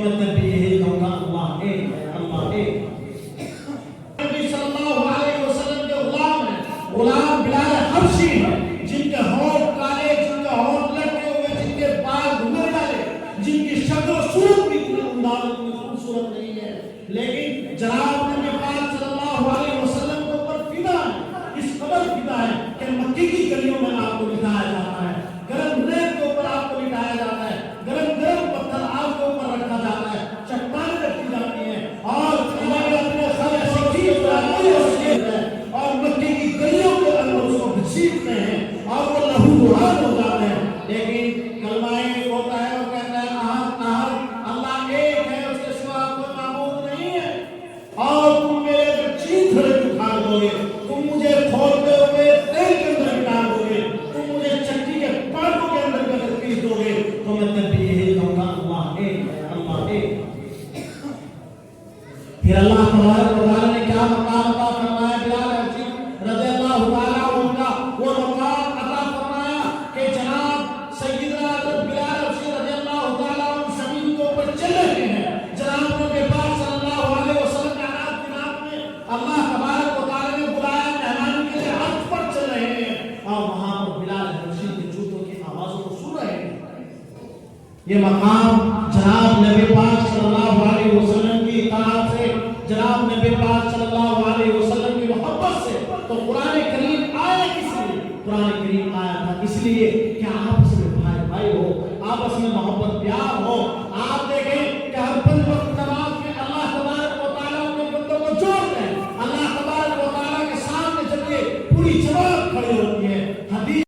میں تب بھی یہی کہوں گا اللہ ایک ہے، اللہ ایک ہے۔ نبی صلی اللہ علیہ وسلم کے غلام ہیں، غلام بلال حبشی ہیں، جن کے ہونٹ کالے، جن کے ہونٹ لٹے ہوئے، جن کے بال گھمر والے، جن کی شکل و صورت بھی اتنی انداز میں خوبصورت نہیں ہے، لیکن جناب نبی پاک صلی اللہ علیہ وسلم کے اوپر فدا ہے، اس قدر فدا ہے کہ مکے کی گلیوں میں آپ کو لٹایا جاتا ہے، گرم ریت کے اوپر آپ کو لٹایا جاتا ہے، گرم گرم پتھر آپ کے اوپر رکھا جاتا ہے، چٹانیں رکھی جاتی ہیں، اور ہمارے اپنے خالق اور مکے کی گلیوں کے اندر اس کو گھسیٹتے ہیں اور وہ لہو لہان ہو جاتے ہیں، لیکن کلمہ ایک ہوتا ہے، وہ کہتا ہے احد احد، اللہ ایک ہے، اس کے سوا کوئی معبود نہیں ہے، اور تم میرے چیتھڑے اکھاڑ دو گے، تم مجھے کھولتے ہوئے تیل کے اندر ڈال دو گے، تم مجھے چکی کے پانوں کے اندر پیس دو گے، تو میں تب بھی یہی کہوں گا اللہ ایک ہے، اللہ ایک ہے۔ پھر اللہ تبارک و تعالیٰ نے کیا مقام عطا فرمایا بلال حبشی رضی اللہ تعالیٰ عنہ کا، وہ مقام عطا فرمایا کہ جناب سیدنا حضرت بلال حبشی رضی اللہ تعالیٰ عنہ زمین کے اوپر چل رہے ہیں، جناب نبی پاک صلی اللہ علیہ وسلم کے آیات کی رات میں اللہ تبارک و تعالیٰ نے بلایا مہمان کے لیے عرش پر چل رہے ہیں، اور وہاں پر بلال حبشی کے جوتوں کی آوازوں کو سن رہے ہیں۔ یہ مقام جناب نبی پاک صلی اللہ علیہ وسلم کی اطاعت سے، جناب نبی پاک صلی اللہ علیہ وسلم کی محبت سے، تو قرآن کریم آیا کس لیے؟ قرآن کریم آیا تھا اس لیے کہ آپس میں بھائی بھائی ہو، آپس میں محبت پیار ہو۔ آپ دیکھیں